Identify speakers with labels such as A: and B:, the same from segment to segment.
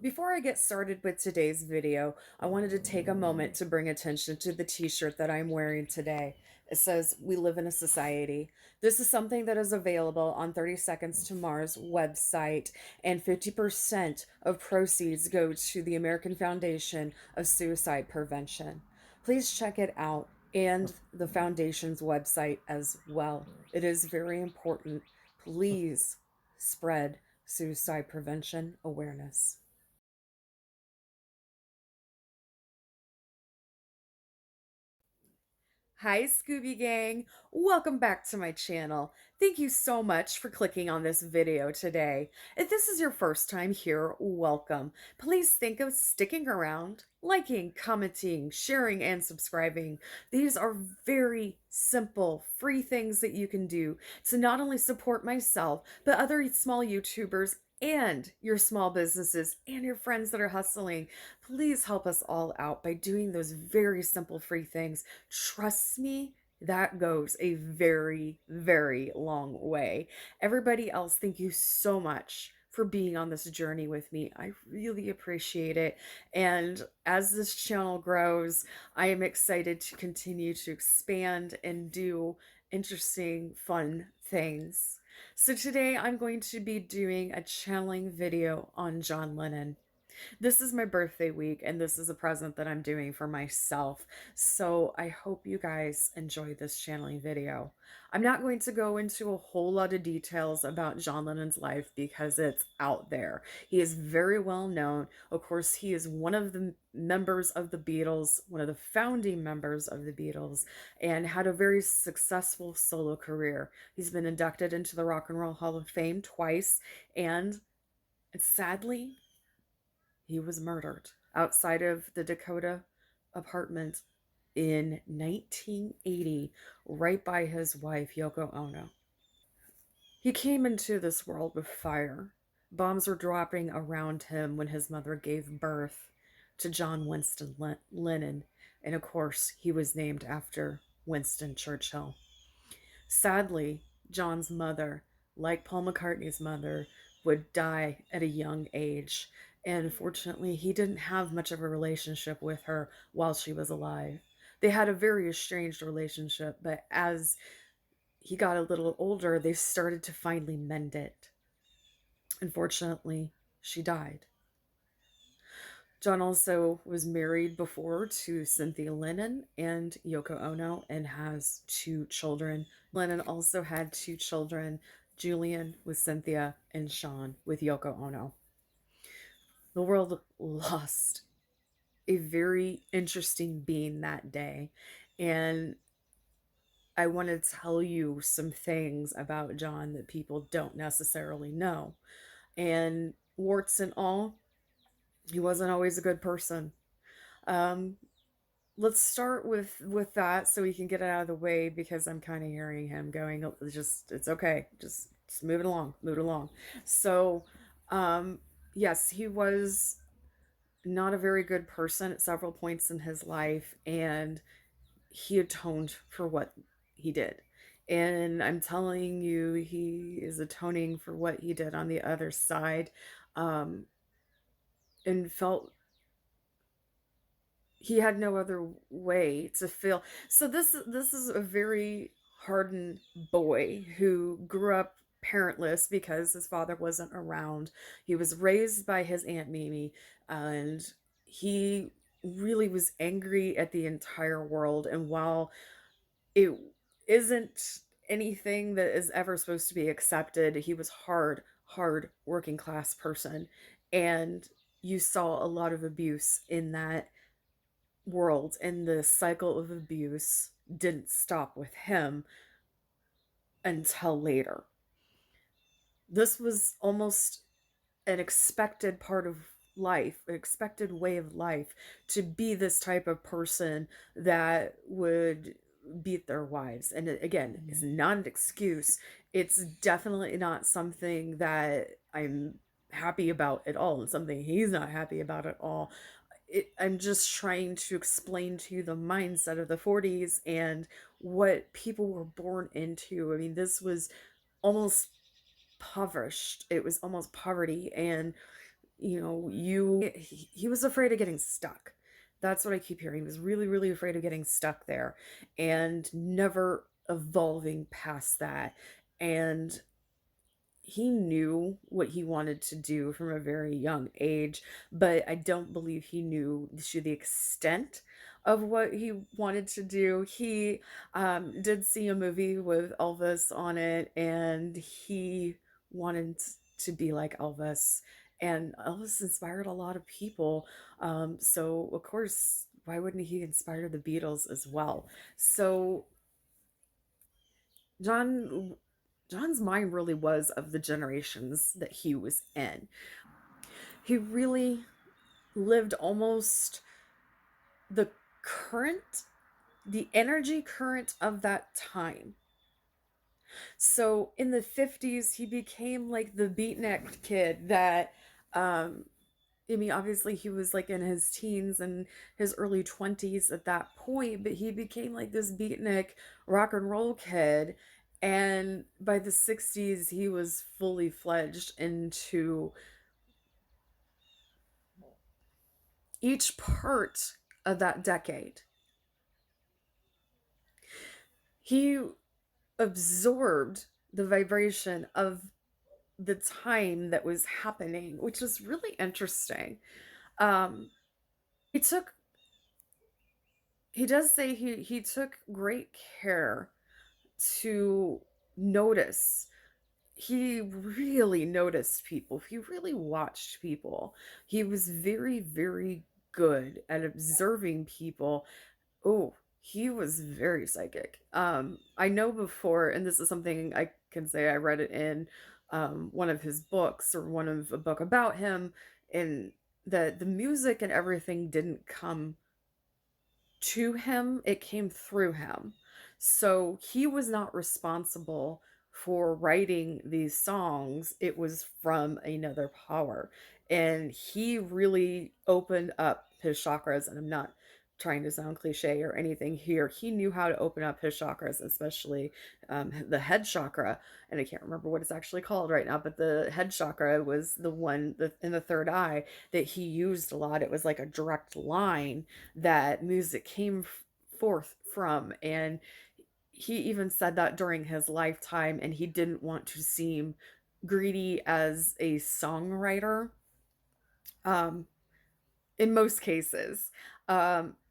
A: Before I get started with today's video, I wanted to take a moment to bring attention to the t-shirt that I'm wearing today. It says, "We live in a society." This is something that is available on 30 Seconds to Mars website, and 50% of proceeds go to the American Foundation of Suicide Prevention. Please check it out and the foundation's website as well. It is very important. Please spread suicide prevention awareness. Hi, Scooby Gang. Welcome back to my channel. Thank you so much for clicking on this video today. If this is your first time here, welcome. Please think of sticking around, liking, commenting, sharing, and subscribing. These are very simple, free things that you can do to not only support myself, but other small YouTubers and your small businesses and your friends that are hustling. Please help us all out by doing those very simple free things. Trust me, that goes a very, very long way. Everybody else, thank you so much for being on this journey with me. I really appreciate it. And as this channel grows, I am excited to continue to expand and do interesting, fun things. So today I'm going to be doing a channeling video on John Lennon. This is my birthday week, and this is a present that I'm doing for myself. So I hope you guys enjoy this channeling video. I'm not going to go into a whole lot of details about John Lennon's life because it's out there. He is very well known. Of course, he is one of the members of the Beatles, one of the founding members of the Beatles, and had a very successful solo career. He's been inducted into the Rock and Roll Hall of Fame twice, and sadly, he was murdered outside of the Dakota apartment in 1980, right by his wife, Yoko Ono. He came into this world with fire. Bombs were dropping around him when his mother gave birth to John Winston Lennon. And of course, he was named after Winston Churchill. Sadly, John's mother, like Paul McCartney's mother, would die at a young age. And fortunately, he didn't have much of a relationship with her while she was alive. They had a very estranged relationship, but as he got a little older, they started to finally mend it. Unfortunately, she died. John also was married before to Cynthia Lennon and Yoko Ono and has two children. Lennon also had two children, Julian with Cynthia and Sean with Yoko Ono. The world lost a very interesting being that day, and I want to tell you some things about John that people don't necessarily know. And warts and all, he wasn't always a good person. Um, let's start with that so we can get it out of the way because I'm kind of hearing him going, just it's okay, just move it along, move it along. So, yes, he was not a very good person at several points in his life, and he atoned for what he did. And I'm telling you, he is atoning for what he did on the other side, um, and felt he had no other way to feel. So this is a very hardened boy who grew up parentless because his father wasn't around. He was raised by his Aunt Mimi, and he really was angry at the entire world. And while it isn't anything that is ever supposed to be accepted, he was hard working class person, and you saw a lot of abuse in that world, and the cycle of abuse didn't stop with him until later. This was almost an expected part of life, an expected way of life, to be this type of person that would beat their wives. And again, it's not an excuse. It's definitely not something that I'm happy about at all, and something he's not happy about at all. I'm just trying to explain to you the mindset of the 40s and what people were born into. I mean, this was almost impoverished. It was almost poverty, and he was afraid of getting stuck. That's what I keep hearing. He was really, really afraid of getting stuck there and never evolving past that. And he knew what he wanted to do from a very young age, but I don't believe he knew to the extent of what he wanted to do. He did see a movie with Elvis on it, and he wanted to be like Elvis. And Elvis inspired a lot of people. So, of course, why wouldn't he inspire the Beatles as well? So, John John's mind really was of the generations that he was in. He really lived almost the current, the energy current of that time. So in the 50s, he became like the beatnik kid that, um, I mean, obviously he was like in his teens and his early 20s at that point, but he became like this beatnik rock and roll kid. And by the 60s, he was fully fledged into each part of that decade. He absorbed the vibration of the time that was happening, which was really interesting. Um, he took he does say he took great care to notice. He really noticed people. He really watched people. He was very, very good at observing people. Oh, he was very psychic. I know before, and this is something I can say I read it in one of his books or one of a book about him, and that the music and everything didn't come to him, it came through him. So he was not responsible for writing these songs, it was from another power. And he really opened up his chakras, and I'm not trying to sound cliche or anything here. He knew how to open up his chakras, especially the head chakra. And I can't remember what it's actually called right now, but the head chakra was the one in the third eye that he used a lot. It was like a direct line that music came forth from. And he even said that during his lifetime, and he didn't want to seem greedy as a songwriter. Um, in most cases.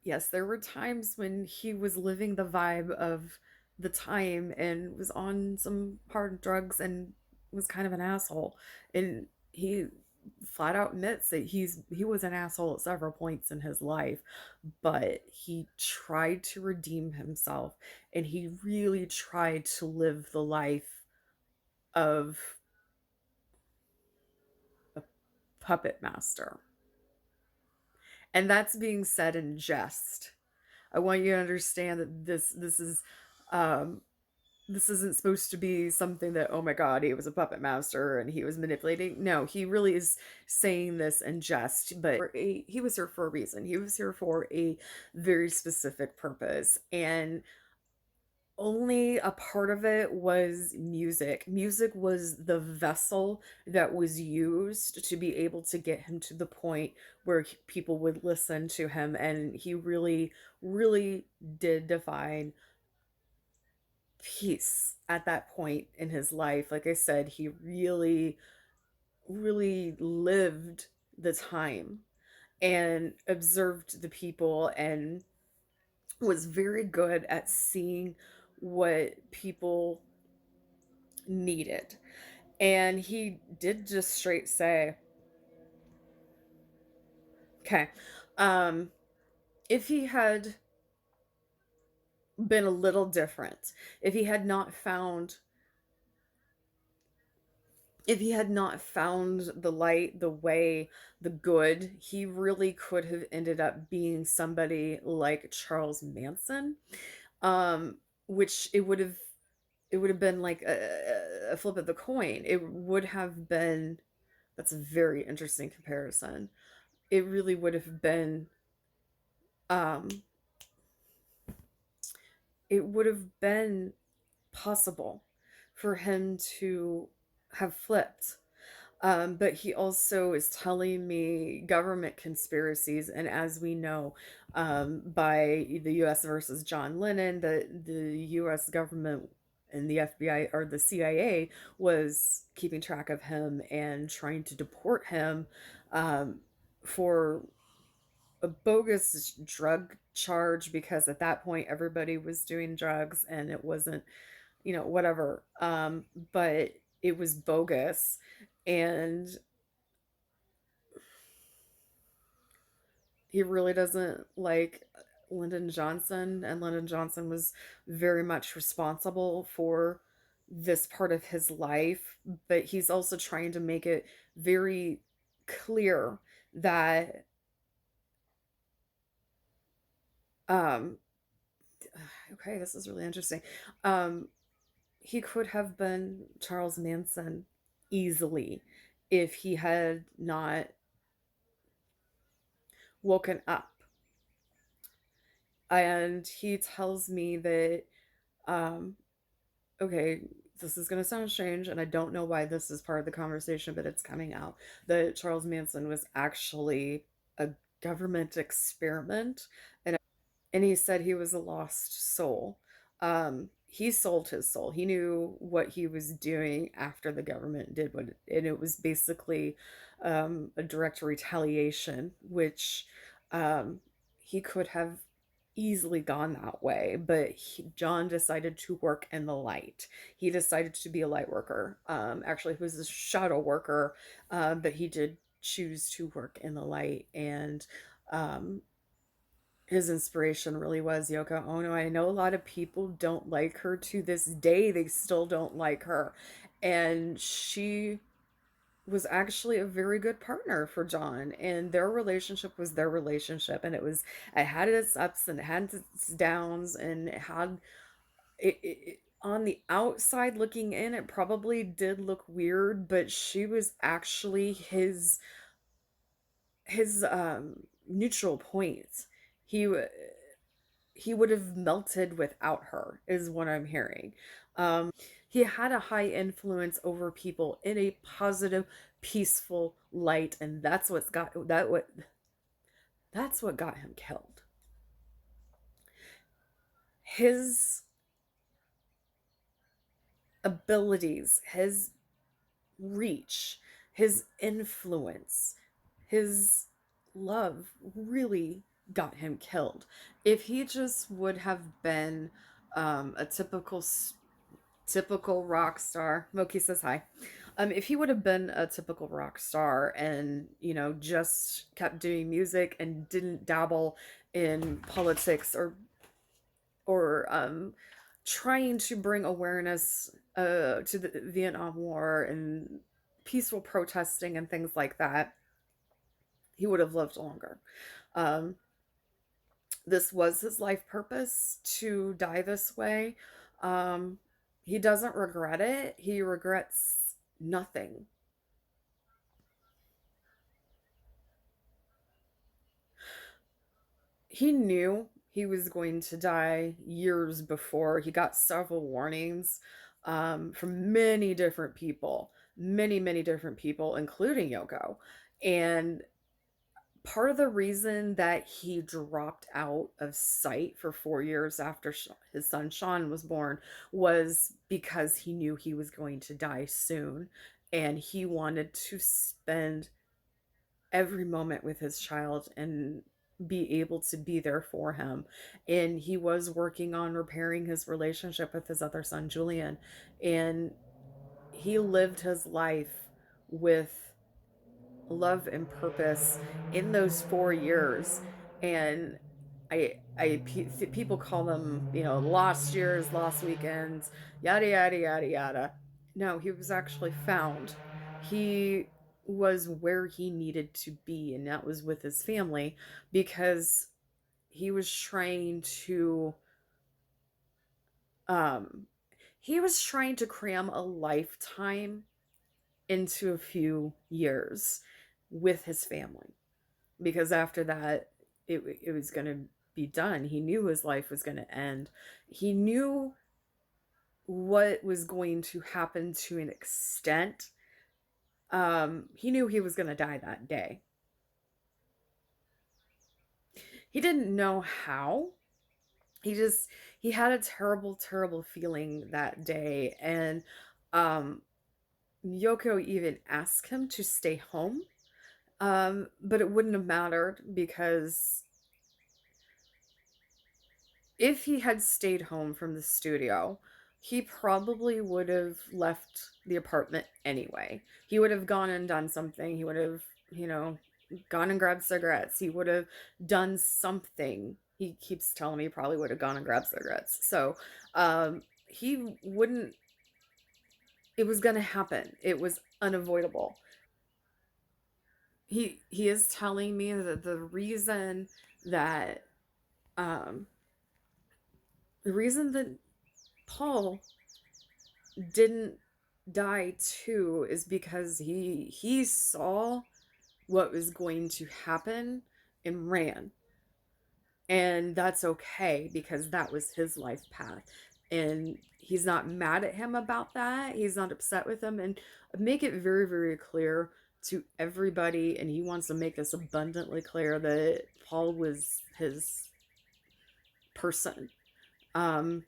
A: Yes, there were times when he was living the vibe of the time and was on some hard drugs and was kind of an asshole. And he flat out admits that he was an asshole at several points in his life, but he tried to redeem himself, and he really tried to live the life of a puppet master. And that's being said in jest. I want you to understand that um this isn't supposed to be something that, oh my god, he was a puppet master and he was manipulating. No, he really is saying this in jest, but he was here for a reason. He was here for a very specific purpose, and only a part of it was music. Music was the vessel that was used to be able to get him to the point where people would listen to him. And he really, really did define peace at that point in his life. Like I said, he really, really lived the time and observed the people and was very good at seeing what people needed. And he did just straight say, okay, um, if he had been a little different, if he had not found if he had not found the light, the way, the good, he really could have ended up being somebody like Charles Manson. Which it would have been like a flip of the coin. It would have been That's a very interesting comparison. It really would have been um it would have been possible for him to have flipped. But he also is telling me government conspiracies, and as we know, by the U.S. versus John Lennon, the U.S. government and the FBI or the CIA was keeping track of him and trying to deport him um, for a bogus drug charge because at that point everybody was doing drugs and it wasn't, whatever. But it was bogus. And he really doesn't like Lyndon Johnson, and Lyndon Johnson was very much responsible for this part of his life, but he's also trying to make it very clear that um okay, this is really interesting. Um he could have been Charles Manson easily if he had not woken up. And he tells me that um okay, this is going to sound strange, and I don't know why this is part of the conversation, but it's coming out that Charles Manson was actually a government experiment. And he said he was a lost soul. He sold his soul. He knew what he was doing after the government did what, and it was basically a direct retaliation, which um, he could have easily gone that way, but John decided to work in the light. He decided to be a light worker. Actually, he was a shadow worker, but he did choose to work in the light. And um, his inspiration really was Yoko Ono. I know a lot of people don't like her to this day. They still don't like her. And she was actually a very good partner for John, and their relationship was their relationship, and it had its ups and it had its downs, and it had on the outside looking in, it probably did look weird, but she was actually his neutral point. He he would have melted without her, is what I'm hearing. He had a high influence over people in a positive, peaceful light, and that's what got him killed. His abilities, his reach, his influence, his love really got him killed. If he just would have been a typical rock star. Moki says hi. If he would have been a typical rock star and, just kept doing music and didn't dabble in politics or trying to bring awareness to the Vietnam War and peaceful protesting and things like that, he would have lived longer. Um, this was his life purpose to die this way. Um, he doesn't regret it. He regrets nothing. He knew he was going to die years before. He got several warnings from many different people, many different people, including Yoko. And part of the reason that he dropped out of sight for 4 years after his son Sean was born was because he knew he was going to die soon, and he wanted to spend every moment with his child and be able to be there for him. And he was working on repairing his relationship with his other son Julian, and he lived his life with love and purpose in those 4 years. And people call them, lost years, lost weekends, yada yada yada yada. No, he was actually found. He was where he needed to be, and that was with his family, because he was trying to um he was trying to cram a lifetime into a few years with his family, because after that it was going to be done. He knew his life was going to end. He knew what was going to happen to an extent He knew he was going to die that day. He didn't know how. He just he had a terrible, terrible feeling that day, and um, Yoko even asked him to stay home, but it wouldn't have mattered because if he had stayed home from the studio, he probably would have left the apartment anyway. He would have gone and done something. He would have, you know, gone and grabbed cigarettes. He would have done something. He keeps telling me he probably would have gone and grabbed cigarettes. So, he wouldn't, it was going to happen. It was unavoidable. He is telling me that that um the reason that Paul didn't die too is because he saw what was going to happen and ran. And that's okay because that was his life path. And he's not mad at him about that. He's not upset with him, and make it very, very clear to everybody, and he wants to make this abundantly clear that Paul was his person. Um,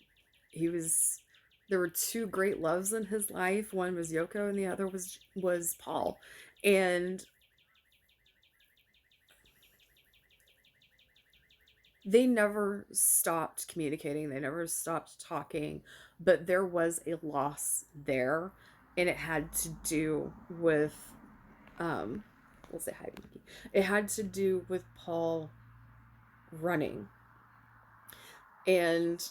A: he was there were two great loves in his life. One was Yoko, and the other was Paul. And they never stopped communicating. They never stopped talking, but there was a loss there, and it had to do with um we'll say hi to Mickey. It had to do with Paul running. And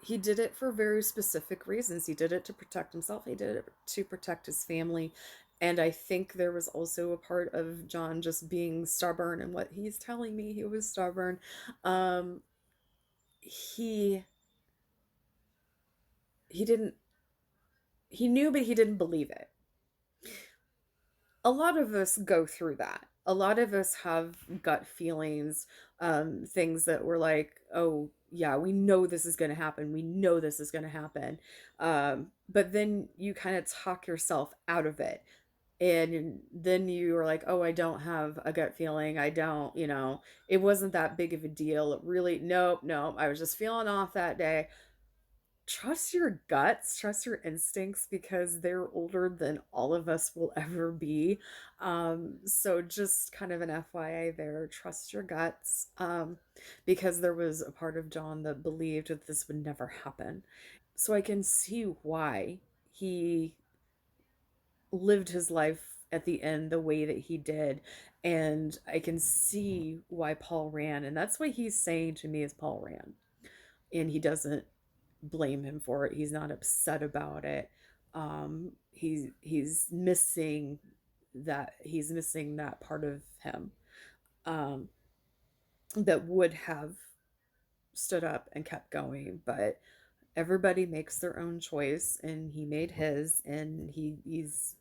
A: he did it for very specific reasons. He did it to protect himself. He did it to protect his family. And I think there was also a part of John just being stubborn, and what he's telling me, he was stubborn. Um, he he didn't he knew, but he didn't believe it. A lot of us go through that. A lot of us have gut feelings, things that we're like, oh yeah, we know this is going to happen. We know this is going to happen. But then you kind of talk yourself out of it. And then you are like, oh, I don't have a gut feeling. I don't, it wasn't that big of a deal. It really, nope, nope. I was just feeling off that day. Trust your guts, trust your instincts, because they're older than all of us will ever be. So just kind of an FYI there, trust your guts, because there was a part of John that believed that this would never happen. So I can see why he lived his life at the end the way that he did. And I can see why Paul ran. And that's what he's saying to me is Paul ran. And he doesn't blame him for it. He's not upset about it. He's missing that part of him, um, that would have stood up and kept going. But everybody makes their own choice, and he made his, and he's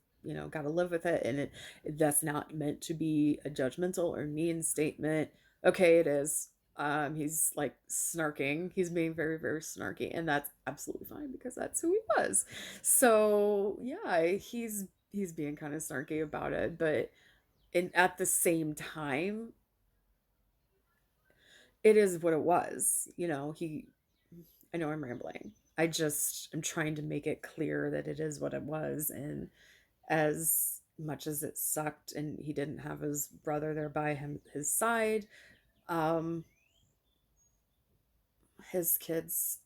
A: got to live with it. And that's not meant to be a judgmental or mean statement. Okay, it is. He's like snarking. He's being very, very snarky, and that's absolutely fine because that's who he was. So yeah, he's being kind of snarky about it, but at the same time, it is what it was. I know I'm rambling. I'm trying to make it clear that it is what it was. And as much as it sucked and he didn't have his brother there by his side, um, his kids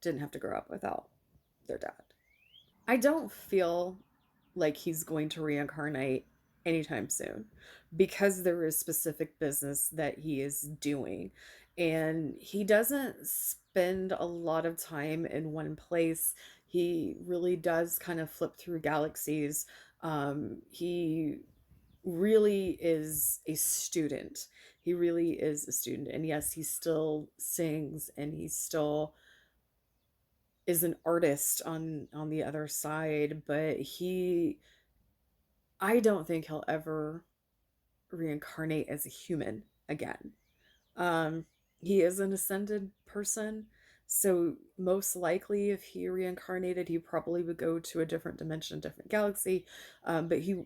A: didn't have to grow up without their dad. I don't feel like he's going to reincarnate anytime soon because there is specific business that he is doing. And he doesn't spend a lot of time in one place. He really does kind of flip through galaxies. He really is a student. He really is a student. And yes, he still sings, and he still is an artist on the other side, but I don't think he'll ever reincarnate as a human again. Um, he is an ascended person, So most likely, if he reincarnated, he probably would go to a different dimension, different galaxy. But he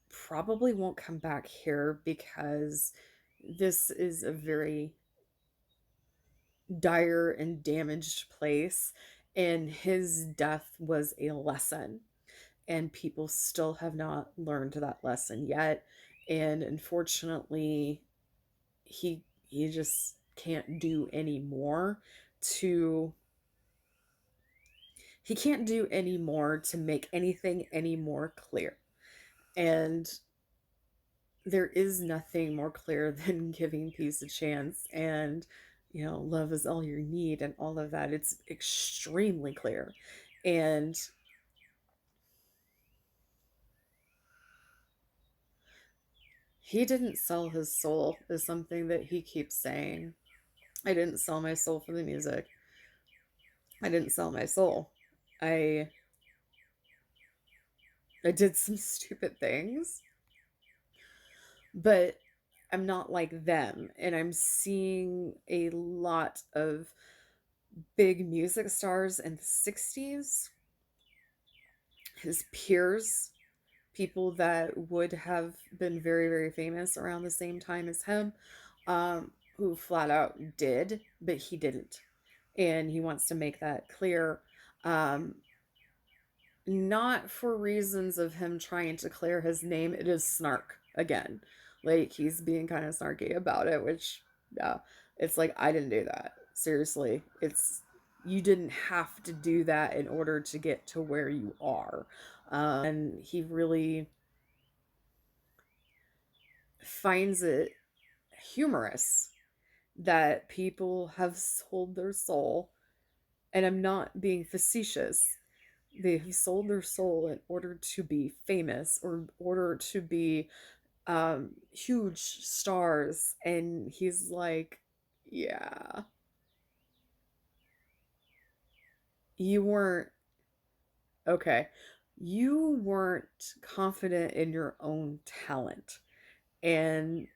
A: probably won't come back here because this is a very dire and damaged place, and his death was a lesson, and people still have not learned that lesson yet. And unfortunately, he just can't do any more to he can't do any more to make anything any more clear. And there is nothing more clear than giving peace a chance, and love is all you need and all of that. It's extremely clear. And he didn't sell his soul, is something that he keeps saying. I didn't sell my soul for the music. I didn't sell my soul. I i did some stupid things, but I'm not like them. And I'm seeing a lot of big music stars in the 60s, his peers, people that would have been very, very famous around the same time as him, who flat out did, but he didn't. And he wants to make that clear. Um, Not for reasons of him trying to clear his name. It is snark again. Like, he's being kind of snarky about it, which, yeah, it's like, I didn't do that. Seriously. You didn't have to do that in order to get to where you are. And he really finds it humorous that people have sold their soul. And I'm not being facetious. They have sold their soul in order to be famous or in order to be huge stars. And he's like, yeah, you weren't okay. You weren't confident in your own talent. And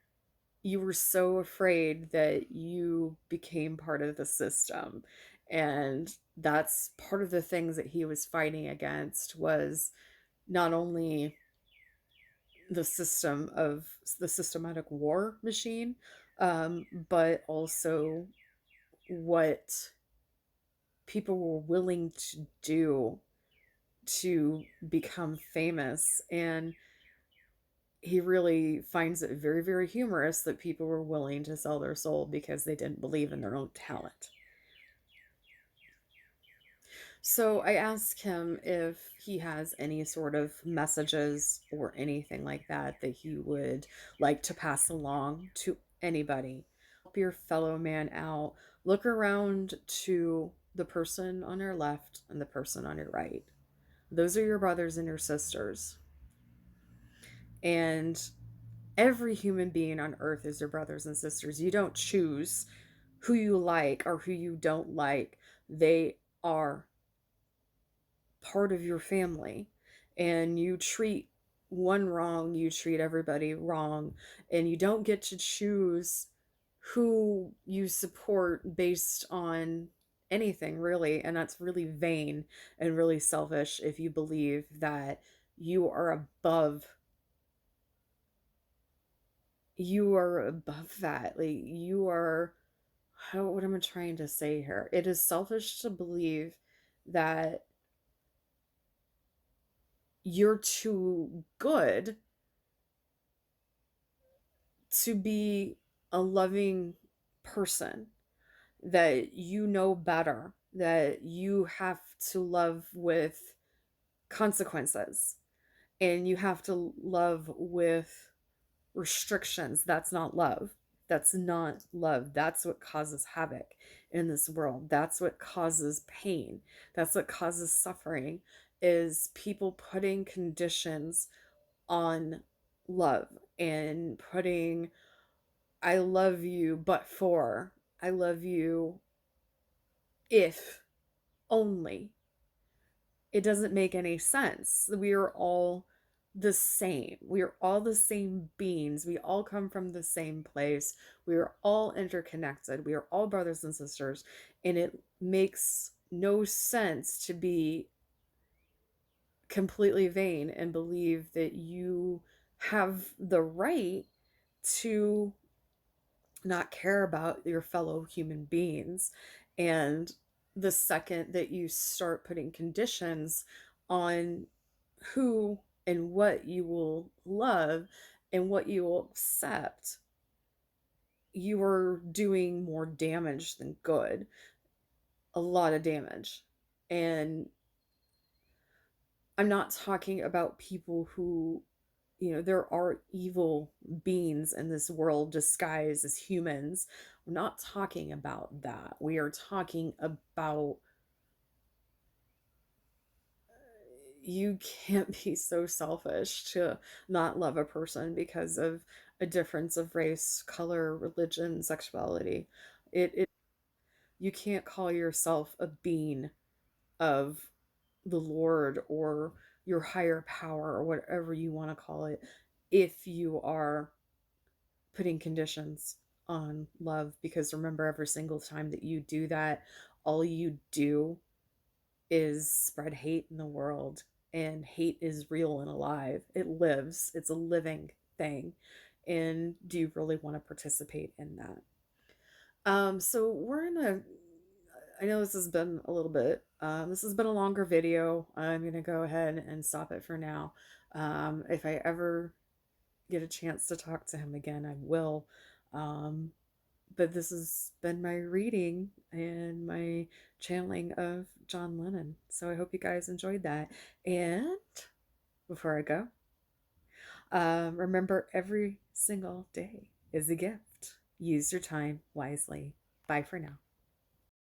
A: you were so afraid that you became part of the system. And that's part of the things that he was fighting against, was not only the systematic war machine, but also what people were willing to do to become famous. And he really finds it very, very humorous that people were willing to sell their soul because they didn't believe in their own talent. So I asked him if he has any sort of messages or anything like that that he would like to pass along to anybody. Help your fellow man out. Look around to the person on your left and the person on your right. Those are your brothers and your sisters. And every human being on earth is your brothers and sisters. You don't choose who you like or who you don't like. They are part of your family. And you treat one wrong, you treat everybody wrong. And you don't get to choose who you support based on anything, really. And that's really vain and really selfish if you believe that you are above that. Like, you are, what am I trying to say here? It is selfish to believe that you're too good to be a loving person, that you know better, that you have to love with consequences, and you have to love with restrictions. That's not love. That's not love. That's what causes havoc in this world. That's what causes pain. That's what causes suffering, is people putting conditions on love and putting, I love you, but for, I love you if only. It doesn't make any sense. We are all the same. We are all the same beings. We all come from the same place. We are all interconnected. We are all brothers and sisters. And it makes no sense to be completely vain and believe that you have the right to not care about your fellow human beings. And the second that you start putting conditions on who and what you will love and what you will accept, you are doing more damage than good, a lot of damage. And I'm not talking about people who, there are evil beings in this world disguised as humans. We're not talking about that. We are talking about you can't be so selfish to not love a person because of a difference of race, color, religion, sexuality. It you can't call yourself a being of the Lord or your higher power or whatever you want to call it if you are putting conditions on love. Because remember, every single time that you do that, all you do is spread hate in the world. And hate is real and alive. It lives, it's a living thing. And do you really want to participate in that? So we're in a, I know this has been a little bit, this has been a longer video. I'm going to go ahead and stop it for now. If I ever get a chance to talk to him again, I will. Um, but this has been my reading and my channeling of John Lennon. So I hope you guys enjoyed that. And before I go, remember every single day is a gift. Use your time wisely. Bye for now.